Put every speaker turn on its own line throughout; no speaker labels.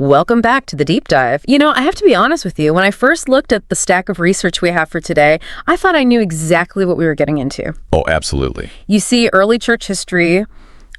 Welcome back to the deep dive. I have to be honest with you. When I first looked at the stack of research we have for today, I thought I knew exactly what we were getting into.
Oh, absolutely.
You see early church history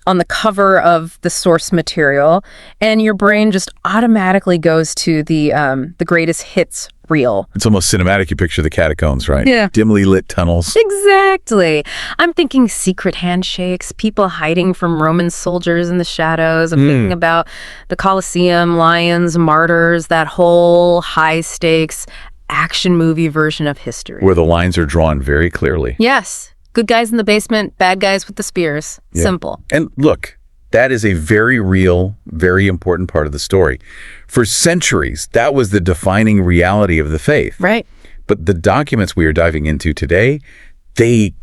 on the cover of the source material, and your brain just automatically goes to the greatest hits reel.
It's almost cinematic. You picture the catacombs, right?
Yeah.
Dimly lit tunnels.
Exactly. I'm thinking secret handshakes, people hiding from Roman soldiers in the shadows. I'm thinking about the Colosseum, lions, martyrs, that whole high-stakes action movie version of history.
Where the lines are drawn very clearly.
Yes. Good guys in the basement, bad guys with the spears.
Yeah.
Simple.
And look, that is a very real, very important part of the story. For centuries, that was the defining reality of the faith.
Right.
But the documents we are diving into today, they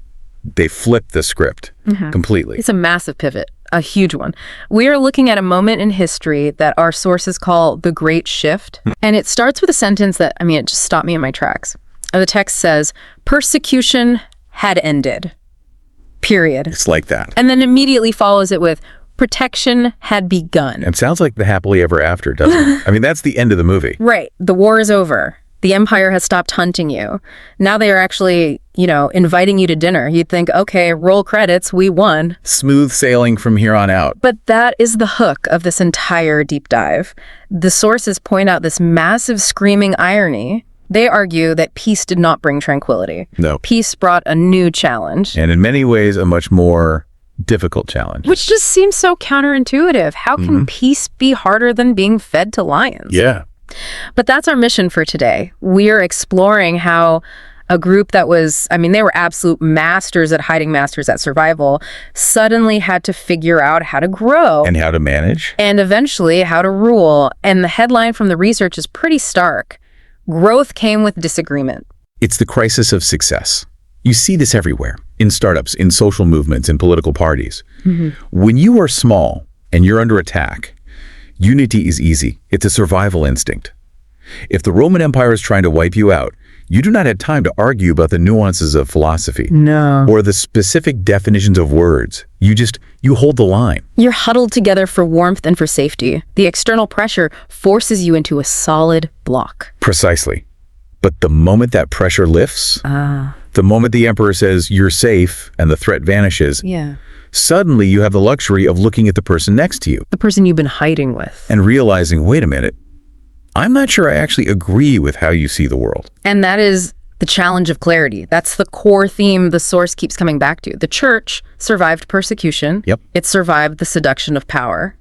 flip the script completely.
It's a massive pivot, a huge one. We are looking at a moment in history that our sources call the Great Shift. And it starts with a sentence that, it just stopped me in my tracks. The text says, persecution had ended, period.
It's like that.
And then immediately follows it with, protection had begun.
It sounds like the happily ever after, doesn't it? That's the end of the movie.
Right. The war is over. The empire has stopped hunting you. Now they are actually, inviting you to dinner. You'd think, okay, roll credits, we won.
Smooth sailing from here on out.
But that is the hook of this entire deep dive. The sources point out this massive screaming irony. They argue that peace did not bring tranquility.
No.
Peace brought a new challenge.
And in many ways, a much more difficult challenge.
Which just seems so counterintuitive. How can peace be harder than being fed to lions?
Yeah.
But that's our mission for today. We're exploring how a group that was, they were absolute masters at hiding, masters at survival, suddenly had to figure out how to grow.
And how to manage.
And eventually how to rule. And the headline from the research is pretty stark. Growth came with disagreement.
It's the crisis of success. You see this everywhere, in startups, in social movements, in political parties. When you are small and you're under attack, unity is easy. It's a survival instinct. If the Roman Empire is trying to wipe you out, you do not have time to argue about the nuances of philosophy.
No.
Or the specific definitions of words. You hold the line.
You're huddled together for warmth and for safety. The external pressure forces you into a solid block.
Precisely. But the moment that pressure lifts, the moment the emperor says you're safe and the threat vanishes, suddenly you have the luxury of looking at the person next to you.
The person you've been hiding with.
And realizing, wait a minute, I'm not sure I actually agree with how you see the world.
And that is the challenge of clarity. That's the core theme the source keeps coming back to. The church survived persecution.
Yep.
It survived the seduction of power.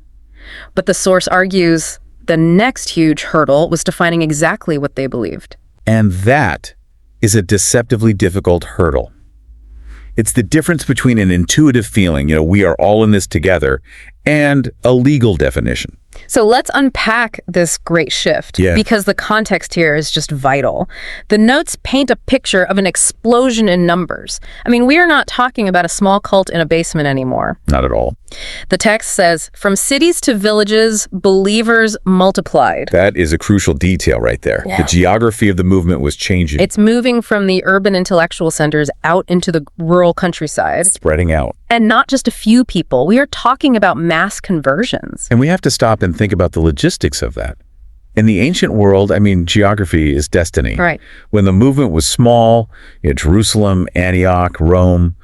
But the source argues the next huge hurdle was defining exactly what they believed.
And that is a deceptively difficult hurdle. It's the difference between an intuitive feeling, we are all in this together, and a legal definition.
So let's unpack this great shift, because the context here is just vital. The notes paint a picture of an explosion in numbers. We are not talking about a small cult in a basement anymore.
Not at all.
The text says, from cities to villages, believers multiplied.
That is a crucial detail right there.
Yeah.
The geography of the movement was changing.
It's moving from the urban intellectual centers out into the rural countryside.
Spreading out.
And not just a few people. We are talking about mass conversions.
And we have to stop and think about the logistics of that. In the ancient world, geography is destiny.
Right.
When the movement was small, Jerusalem, Antioch, Rome,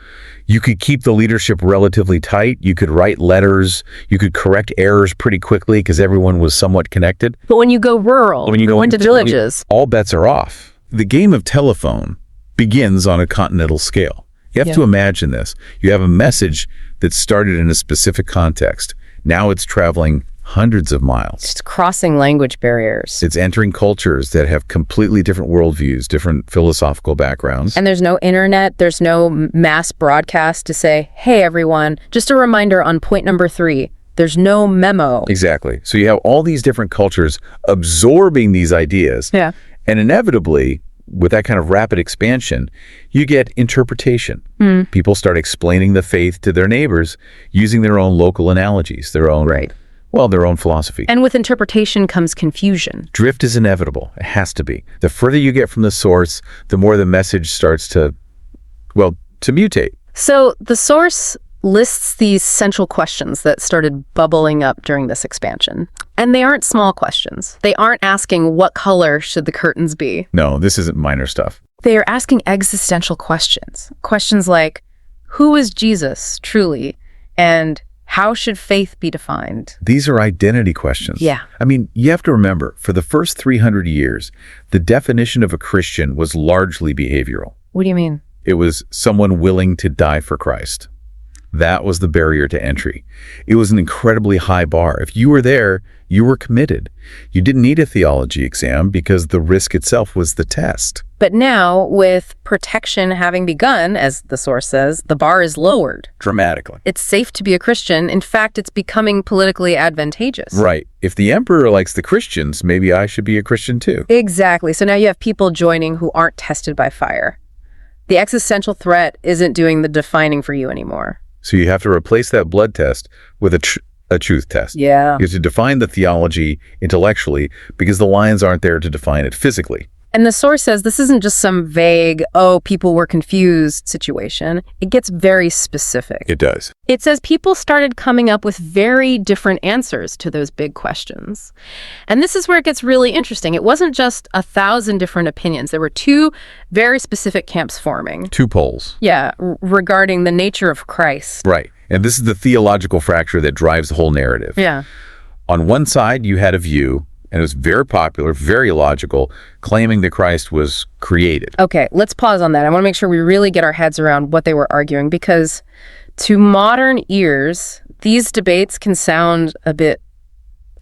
you could keep the leadership relatively tight. You could write letters. You could correct errors pretty quickly because everyone was somewhat connected.
But when you go rural, when you go into villages,
all bets are off. The game of telephone begins on a continental scale. You have to imagine this. You have a message that started in a specific context. Now it's traveling hundreds of miles.
It's crossing language barriers.
It's entering cultures that have completely different worldviews, different philosophical backgrounds.
And there's no internet, there's no mass broadcast to say, hey, everyone, just a reminder on point number 3, there's no memo.
Exactly. So you have all these different cultures absorbing these ideas.
Yeah.
And inevitably, with that kind of rapid expansion, you get interpretation. People start explaining the faith to their neighbors using their own local analogies, their own philosophy.
And with interpretation comes confusion.
Drift is inevitable. It has to be. The further you get from the source, the more the message starts to mutate.
So the source lists these central questions that started bubbling up during this expansion. And they aren't small questions. They aren't asking what color should the curtains be.
No, this isn't minor stuff.
They are asking existential questions. Questions like, who is Jesus truly? And how should faith be defined?
These are identity questions.
Yeah.
I mean, you have to remember, for the first 300 years, the definition of a Christian was largely behavioral.
What do you mean?
It was someone willing to die for Christ. That was the barrier to entry. It was an incredibly high bar. If you were there, you were committed. You didn't need a theology exam because the risk itself was the test.
But now, with protection having begun, as the source says, the bar is lowered.
Dramatically.
It's safe to be a Christian. In fact, it's becoming politically advantageous.
Right. If the emperor likes the Christians, maybe I should be a Christian too.
Exactly. So now you have people joining who aren't tested by fire. The existential threat isn't doing the defining for you anymore.
So you have to replace that blood test with a truth test.
Yeah.
You have to define the theology intellectually because the lines aren't there to define it physically.
And the source says this isn't just some vague, oh, people were confused situation. It gets very specific.
It does.
It says people started coming up with very different answers to those big questions. And this is where it gets really interesting. It wasn't just 1,000 different opinions. There were two very specific camps forming.
Two poles.
Yeah, regarding the nature of Christ.
Right. And this is the theological fracture that drives the whole narrative.
Yeah.
On one side, you had a view, and it was very popular, very logical, claiming that Christ was created.
Okay, let's pause on that. I want to make sure we really get our heads around what they were arguing, because to modern ears, these debates can sound a bit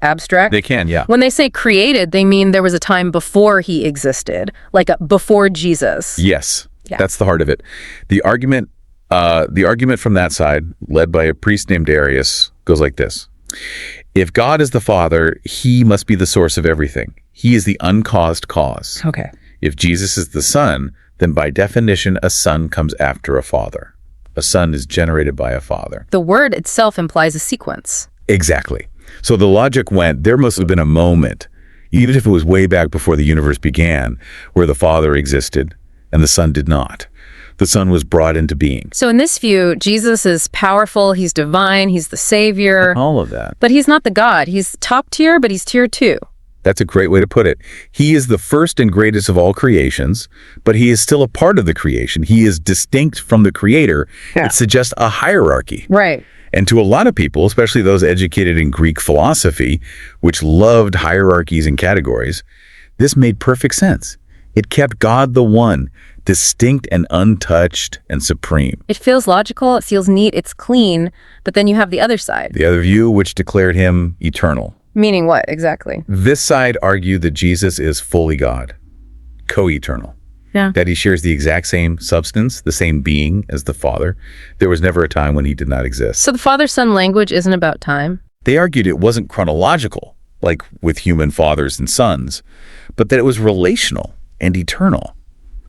abstract.
They can, yeah.
When they say created, they mean there was a time before he existed, like before Jesus.
Yes,
Yeah.
That's the heart of it. The argument from that side, led by a priest named Arius, goes like this. If God is the Father, he must be the source of everything. He is the uncaused cause.
Okay.
If Jesus is the Son, then by definition, a son comes after a father. A son is generated by a father.
The word itself implies a sequence.
Exactly. So the logic went, there must have been a moment, even if it was way back before the universe began, where the Father existed and the Son did not. The Son was brought into being.
So in this view, Jesus is powerful, he's divine, he's the Savior.
All of that.
But he's not the God. He's top tier, but he's tier 2.
That's a great way to put it. He is the first and greatest of all creations, but he is still a part of the creation. He is distinct from the Creator.
Yeah.
It suggests a hierarchy.
Right.
And to a lot of people, especially those educated in Greek philosophy, which loved hierarchies and categories, this made perfect sense. It kept God the one, distinct and untouched and supreme.
It feels logical, it feels neat, it's clean, but then you have the other side.
The other view, which declared him eternal.
Meaning what, exactly?
This side argued that Jesus is fully God, co-eternal.
Yeah.
That he shares the exact same substance, the same being as the Father. There was never a time when he did not exist.
So the father-son language isn't about time?
They argued it wasn't chronological, like with human fathers and sons, but that it was relational and eternal.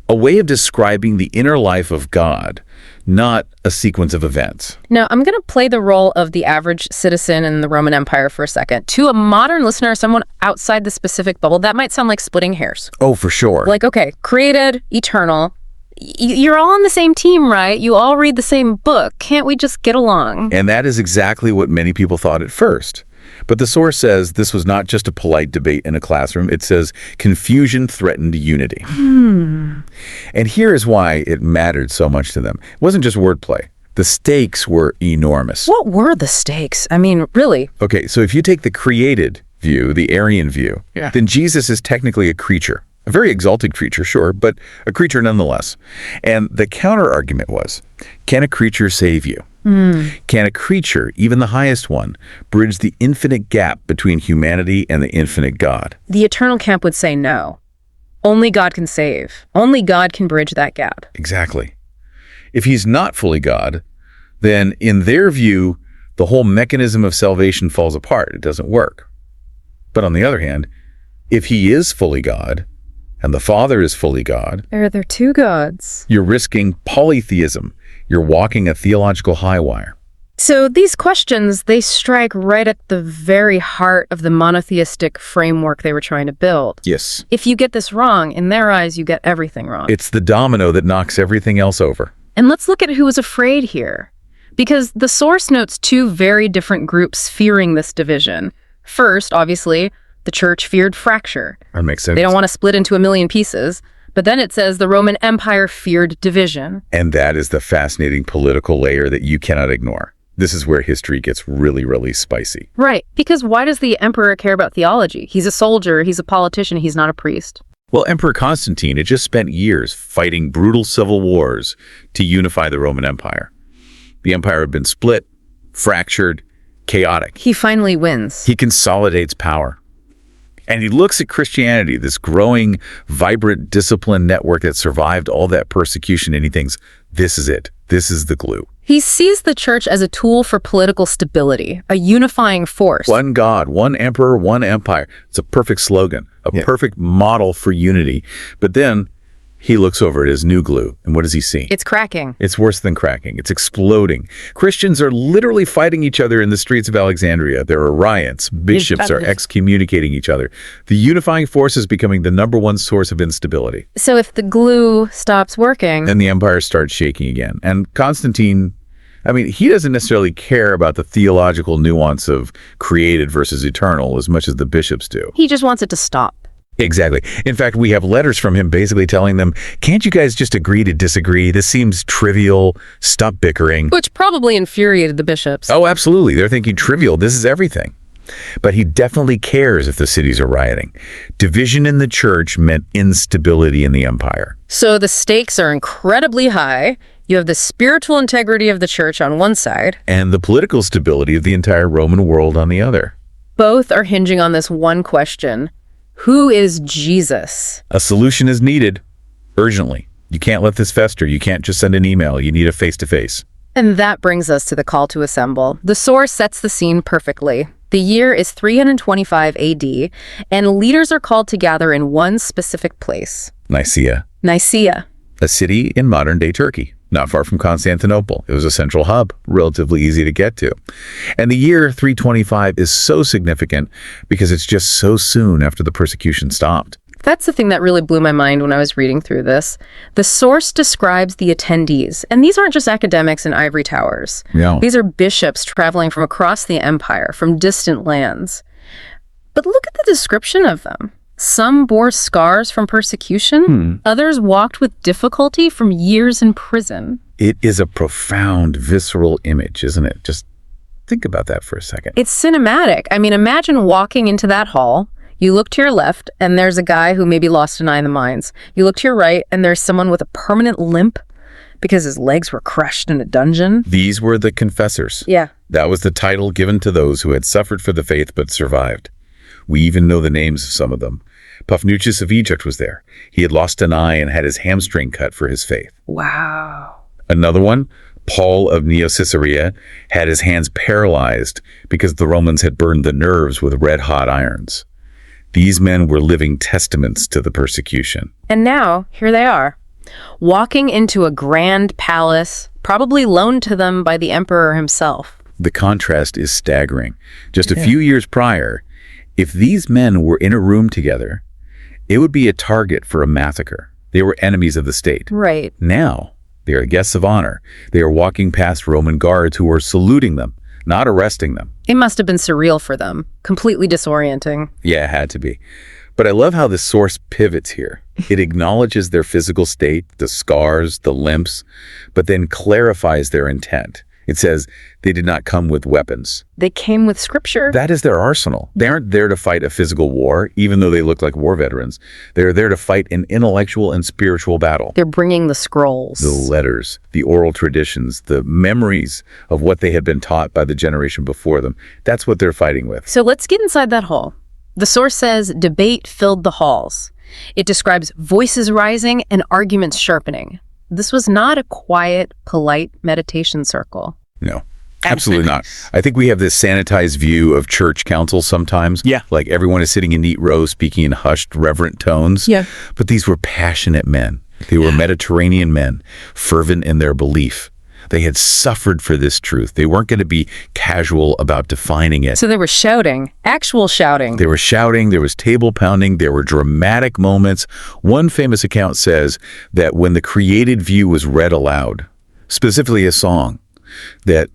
A way of describing the inner life of God, not a sequence of events.
Now, I'm going to play the role of the average citizen in the Roman Empire for a second. To a modern listener, someone outside the specific bubble, that might sound like splitting hairs.
Oh, for sure.
Like, okay, created, eternal. You're all on the same team, right? You all read the same book. Can't we just get along?
And that is exactly what many people thought at first. But the source says this was not just a polite debate in a classroom. It says confusion threatened unity. And here is why it mattered so much to them. It wasn't just wordplay. The stakes were enormous.
What were the stakes? I mean, really?
Okay, so if you take the created view, the Aryan view, then Jesus is technically a creature. A very exalted creature, sure, but a creature nonetheless. And the counter-argument was, can a creature save you? Can a creature, even the highest one, bridge the infinite gap between humanity and the infinite God?
The eternal camp would say no. Only God can save. Only God can bridge that gap.
Exactly. If he's not fully God, then in their view, the whole mechanism of salvation falls apart. It doesn't work. But on the other hand, if he is fully God, and the Father is fully God,
Are there two gods?
you're risking polytheism. You're walking a theological high wire.
So these questions, they strike right at the very heart of the monotheistic framework they were trying to build.
Yes.
If you get this wrong, in their eyes, you get everything wrong.
It's the domino that knocks everything else over.
And let's look at who was afraid here. because the source notes two very different groups fearing this division. First, obviously, the church feared fracture.
That makes sense.
They don't want to split into a million pieces. But then it says the Roman Empire feared division.
And that is the fascinating political layer that you cannot ignore. This is where history gets really, really spicy.
Right, because why does the emperor care about theology? He's a soldier, he's a politician, he's not a priest.
Well, Emperor Constantine had just spent years fighting brutal civil wars to unify the Roman Empire. The empire had been split, fractured, chaotic.
He finally wins.
He consolidates power. And he looks at Christianity, this growing, vibrant, disciplined network that survived all that persecution, and he thinks, this is it. This is the glue.
He sees the church as a tool for political stability, a unifying force.
One God, one emperor, one empire. It's a perfect slogan, a perfect model for unity. But then he looks over at his new glue, and what does he see?
It's cracking.
It's worse than cracking. It's exploding. Christians are literally fighting each other in the streets of Alexandria. There are riots. Bishops are excommunicating each other. The unifying force is becoming the #1 source of instability.
So if the glue stops working...
Then the empire starts shaking again. And Constantine, I mean, he doesn't necessarily care about the theological nuance of created versus eternal as much as the bishops do.
He just wants it to stop.
Exactly. In fact, we have letters from him basically telling them, can't you guys just agree to disagree? This seems trivial. Stop bickering.
Which probably infuriated the bishops.
Oh, absolutely. They're thinking trivial. This is everything. But he definitely cares if the cities are rioting. Division in the church meant instability in the empire.
So the stakes are incredibly high. You have the spiritual integrity of the church on one side.
And the political stability of the entire Roman world on the other.
Both are hinging on this one question. Who is Jesus?
A solution is needed urgently. You can't let this fester. You can't just send an email. You need a face-to-face.
And that brings us to the call to assemble. The source sets the scene perfectly. The year is 325 AD, and leaders are called to gather in one specific place.
Nicaea.
Nicaea.
A city in modern-day Turkey, not far from Constantinople. It was a central hub, relatively easy to get to. And the year 325 is so significant because it's just so soon after the persecution stopped.
That's the thing that really blew my mind when I was reading through this. The source describes the attendees, and these aren't just academics in ivory towers.
Yeah.
These are bishops traveling from across the empire, from distant lands. But look at the description of them. Some bore scars from persecution. Others walked with difficulty from years in prison.
It is a profound, visceral image, isn't it? Just think about that for a second.
It's cinematic. I mean, imagine walking into that hall. You look to your left, and there's a guy who maybe lost an eye in the mines. You look to your right, and there's someone with a permanent limp because his legs were crushed in a dungeon.
These were the confessors.
Yeah.
That was the title given to those who had suffered for the faith but survived. We even know the names of some of them. Paphnutius of Egypt was there. He had lost an eye and had his hamstring cut for his faith.
Wow.
Another one, Paul of Caesarea, had his hands paralyzed because the Romans had burned the nerves with red-hot irons. These men were living testaments to the persecution.
And now, here they are, walking into a grand palace, probably loaned to them by the emperor himself.
The contrast is staggering. Just a few years prior, if these men were in a room together, it would be a target for a massacre. They were enemies of the state.
Right.
Now, they are guests of honor. They are walking past Roman guards who are saluting them, not arresting them.
It must have been surreal for them, completely disorienting.
Yeah, it had to be. But I love how the source pivots here. It acknowledges their physical state, the scars, the limps, but then clarifies their intent. It says they did not come with weapons.
They came with scripture.
That is their arsenal. They aren't there to fight a physical war, even though they look like war veterans. They're there to fight an intellectual and spiritual battle.
They're bringing the scrolls.
The letters, the oral traditions, the memories of what they had been taught by the generation before them. That's what they're fighting with.
So let's get inside that hall. The source says debate filled the halls. It describes voices rising and arguments sharpening. This was not a quiet, polite meditation circle.
No, absolutely not. I think we have this sanitized view of church council sometimes.
Yeah.
Like everyone is sitting in neat rows speaking in hushed, reverent tones.
Yeah.
But these were passionate men. They were Mediterranean men, fervent in their belief. They had suffered for this truth. They weren't going to be casual about defining it.
So they were shouting, actual shouting.
They were shouting, there was table pounding, there were dramatic moments. One famous account says that when the created view was read aloud, specifically a song, that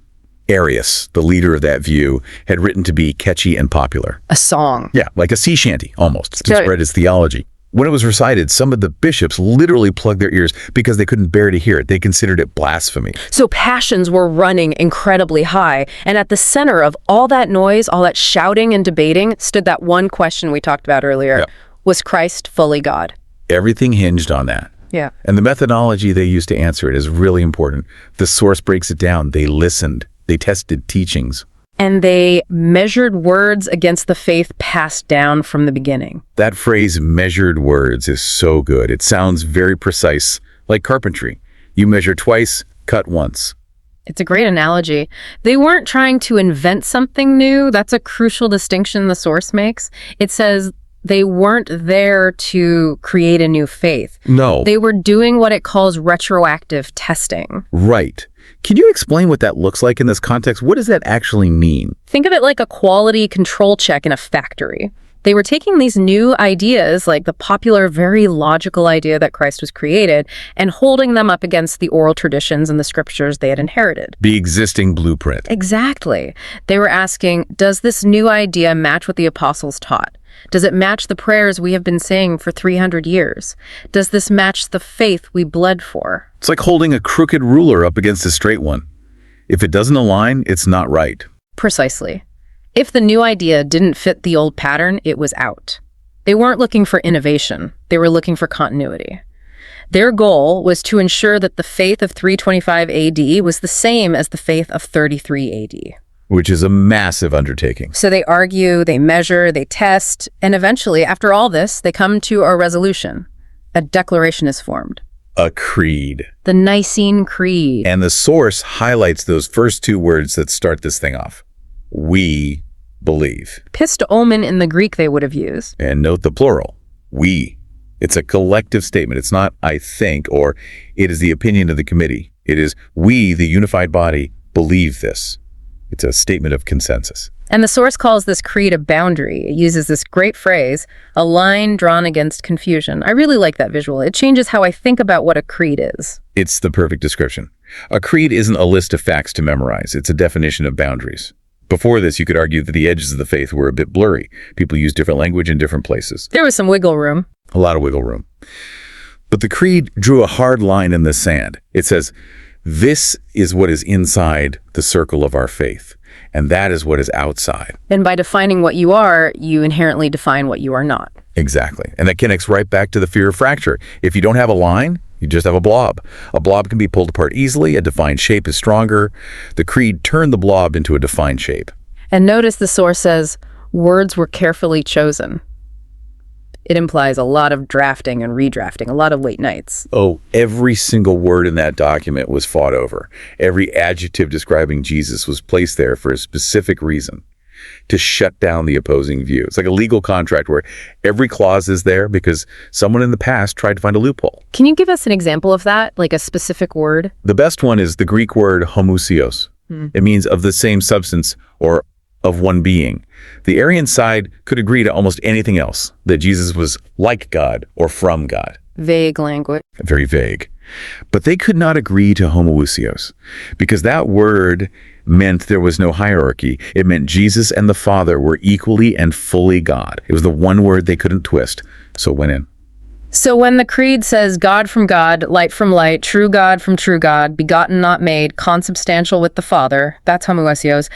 Arius, the leader of that view, had written to be catchy and popular.
A song.
Yeah, like a sea shanty, almost, to spread his theology. When it was recited, some of the bishops literally plugged their ears because they couldn't bear to hear it. They considered it blasphemy.
So passions were running incredibly high, and at the center of all that noise, all that shouting and debating, stood that one question we talked about earlier.
Yeah.
Was Christ fully God?
Everything hinged on that.
Yeah.
And the methodology they used to answer it is really important. The source breaks it down. They listened. They tested teachings.
And they measured words against the faith passed down from the beginning.
That phrase, measured words, is so good. It sounds very precise, like carpentry. You measure twice, cut once.
It's a great analogy. They weren't trying to invent something new. That's a crucial distinction the source makes. It says they weren't there to create a new faith.
No.
They were doing what it calls retroactive testing.
Right. Can you explain what that looks like in this context? What does that actually mean?
Think of it like a quality control check in a factory. They were taking these new ideas, like the popular, very logical idea that Christ was created, and holding them up against the oral traditions and the scriptures they had inherited.
The existing blueprint.
Exactly. They were asking, does this new idea match what the apostles taught? Does it match the prayers we have been saying for 300 years? Does this match the faith we bled for?
It's like holding a crooked ruler up against a straight one. If it doesn't align, it's not right.
Precisely. If the new idea didn't fit the old pattern, it was out. They weren't looking for innovation. They were looking for continuity. Their goal was to ensure that the faith of 325 AD was the same as the faith of 33 AD.
Which is a massive undertaking.
So they argue, they measure, they test, and eventually, after all this, they come to a resolution. A declaration is formed.
A creed.
The Nicene Creed.
And the source highlights those first two words that start this thing off. We believe.
Pistomen in the Greek they would have used.
And note the plural. We. It's a collective statement. It's not I think, or it is the opinion of the committee. It is we, the unified body, believe this. It's a statement of consensus.
And the source calls this creed a boundary. It uses this great phrase, a line drawn against confusion. I really like that visual. It changes how I think about what a creed is.
It's the perfect description. A creed isn't a list of facts to memorize. It's a definition of boundaries. Before this, you could argue that the edges of the faith were a bit blurry. People used different language in different places.
There was some wiggle room.
A lot of wiggle room. But the creed drew a hard line in the sand. It says, this is what is inside the circle of our faith, and that is what is outside.
And by defining what you are, you inherently define what you are not.
Exactly. And that connects right back to the fear of fracture. If you don't have a line, you just have a blob. A blob can be pulled apart easily. A defined shape is stronger. The creed turned the blob into a defined shape.
And notice the source says, words were carefully chosen. It implies a lot of drafting and redrafting, a lot of late nights.
Oh, every single word in that document was fought over. Every adjective describing Jesus was placed there for a specific reason, to shut down the opposing view. It's like a legal contract where every clause is there because someone in the past tried to find a loophole.
Can you give us an example of that, like a specific word?
The best one is the Greek word homoousios. It means of the same substance or of one being. The Arian side could agree to almost anything else, that Jesus was like God or from God.
Vague language.
Very vague. But they could not agree to homoousios because that word meant there was no hierarchy. It meant Jesus and the Father were equally and fully God. It was the one word they couldn't twist, so it went in.
So when the creed says God from God, light from light, true God from true God, begotten not made, consubstantial with the Father, that's homoousios,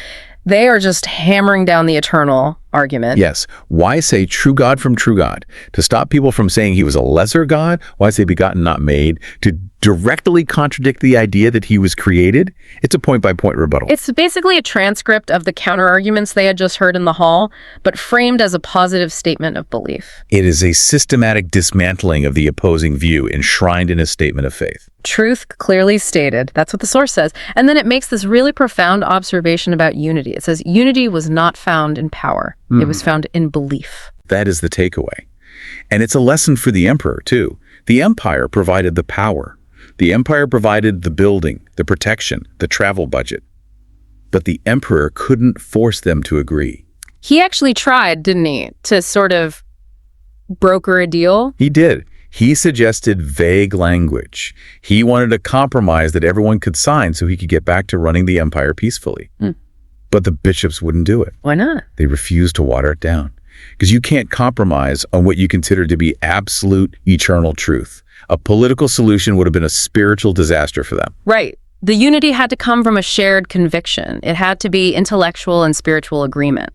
they are just hammering down the eternal argument.
Yes. Why say true God from true God? To stop people from saying he was a lesser God? Why say begotten not made? To directly contradict the idea that he was created? It's a point-by-point rebuttal.
It's basically a transcript of the counter-arguments they had just heard in the hall, but framed as a positive statement of belief.
It is a systematic dismantling of the opposing view enshrined in a statement of faith.
Truth clearly stated. That's what the source says. And then it makes this really profound observation about unity. It says unity was not found in power. It was found in belief.
That is the takeaway. And it's a lesson for the emperor, too. The empire provided the power. The empire provided the building, the protection, the travel budget. But the emperor couldn't force them to agree.
He actually tried, didn't he, to sort of broker a deal?
He did. He suggested vague language. He wanted a compromise that everyone could sign so he could get back to running the empire peacefully. But the bishops wouldn't do it.
Why not?
They refused to water it down. Because you can't compromise on what you consider to be absolute eternal truth. A political solution would have been a spiritual disaster for them.
Right. The unity had to come from a shared conviction. It had to be intellectual and spiritual agreement.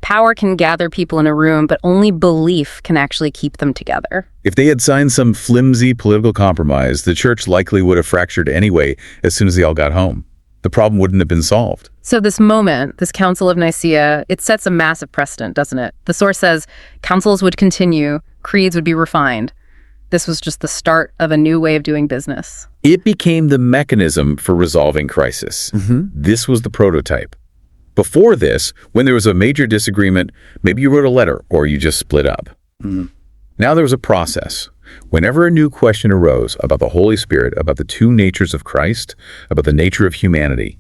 Power can gather people in a room, but only belief can actually keep them together.
If they had signed some flimsy political compromise, the church likely would have fractured anyway as soon as they all got home. The problem wouldn't have been solved.
So this moment, this Council of Nicaea, it sets a massive precedent, doesn't it? The source says councils would continue, creeds would be refined. This was just the start of a new way of doing business.
It became the mechanism for resolving crisis. This was the prototype. Before this, when there was a major disagreement, maybe you wrote a letter or you just split up. Now there was a process. Whenever a new question arose about the Holy Spirit, about the two natures of Christ, about the nature of humanity,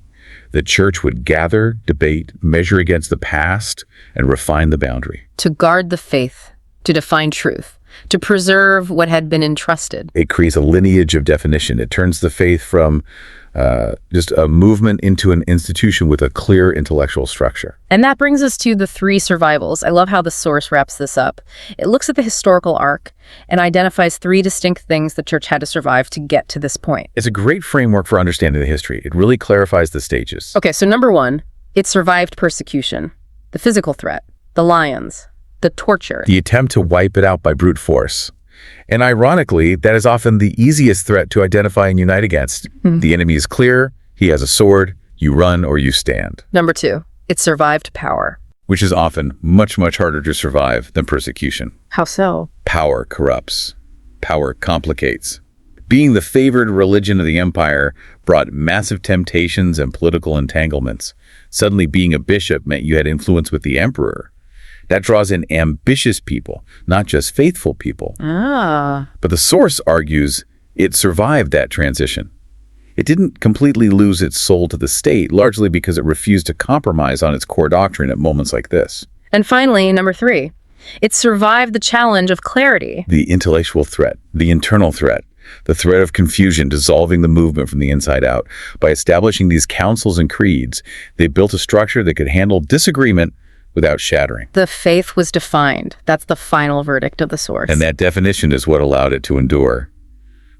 the church would gather, debate, measure against the past, and refine the boundary.
To guard the faith, to define truth, to preserve what had been entrusted.
It creates a lineage of definition. It turns the faith from just a movement into an institution with a clear intellectual structure.
And that brings us to the three survivals. I love how the source wraps this up. It looks at the historical arc and identifies three distinct things the church had to survive to get to this point.
It's a great framework for understanding the history. It really clarifies the stages.
Okay, so number one, it survived persecution, the physical threat, the lions, the torture.
The attempt to wipe it out by brute force. And ironically, that is often the easiest threat to identify and unite against. The enemy is clear, he has a sword, you run or you stand.
Number two, it survived power.
Which is often much, much harder to survive than persecution.
How so?
Power corrupts. Power complicates. Being the favored religion of the empire brought massive temptations and political entanglements. Suddenly being a bishop meant you had influence with the emperor. That draws in ambitious people, not just faithful people. But the source argues it survived that transition. It didn't completely lose its soul to the state, largely because it refused to compromise on its core doctrine at moments like this.
And finally, number three, it survived the challenge of clarity.
The intellectual threat, the internal threat, the threat of confusion dissolving the movement from the inside out. By establishing these councils and creeds, they built a structure that could handle disagreement without shattering.
The faith was defined. That's the final verdict of the source.
And that definition is what allowed it to endure.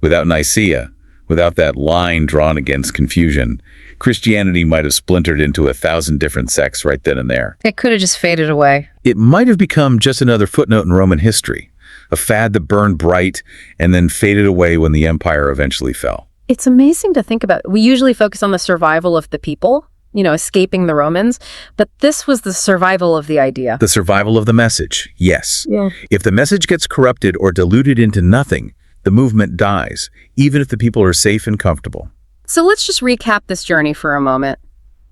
Without Nicaea, without that line drawn against confusion, Christianity might have splintered into 1,000 different sects right then and there.
It could have just faded away.
It might have become just another footnote in Roman history, a fad that burned bright and then faded away when the empire eventually fell.
It's amazing to think about. We usually focus on the survival of the people, escaping the Romans, but this was the survival of the idea.
The survival of the message, yes.
Yeah.
If the message gets corrupted or diluted into nothing, the movement dies, even if the people are safe and comfortable.
So let's just recap this journey for a moment.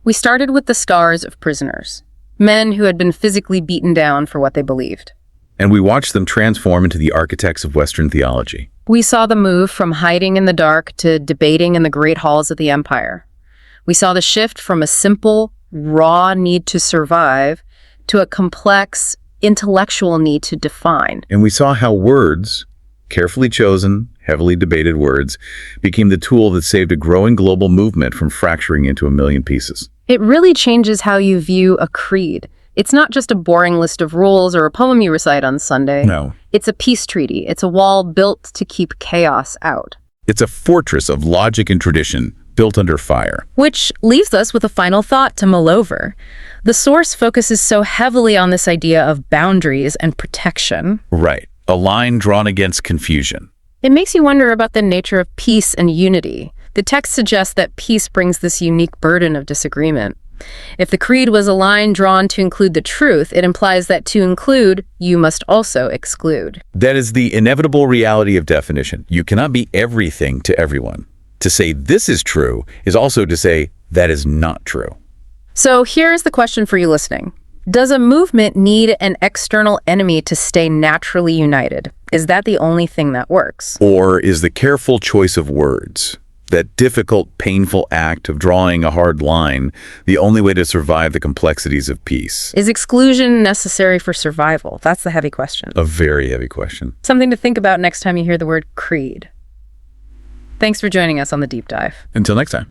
We started with the scars of prisoners, men who had been physically beaten down for what they believed.
And we watched them transform into the architects of Western theology.
We saw the move from hiding in the dark to debating in the great halls of the empire. We saw the shift from a simple, raw need to survive to a complex, intellectual need to define.
And we saw how words, carefully chosen, heavily debated words, became the tool that saved a growing global movement from fracturing into a million pieces.
It really changes how you view a creed. It's not just a boring list of rules or a poem you recite on Sunday.
No.
It's a peace treaty. It's a wall built to keep chaos out.
It's a fortress of logic and tradition, built under fire.
Which leaves us with a final thought to mull over. The source focuses so heavily on this idea of boundaries and protection.
Right. A line drawn against confusion.
It makes you wonder about the nature of peace and unity. The text suggests that peace brings this unique burden of disagreement. If the creed was a line drawn to include the truth, it implies that to include, you must also exclude.
That is the inevitable reality of definition. You cannot be everything to everyone. To say this is true is also to say that is not true.
So here's the question for you listening. Does a movement need an external enemy to stay naturally united? Is that the only thing that works?
Or is the careful choice of words, that difficult, painful act of drawing a hard line, the only way to survive the complexities of peace?
Is exclusion necessary for survival? That's the heavy question.
A very heavy question.
Something to think about next time you hear the word creed. Thanks for joining us on The Deep Dive.
Until next time.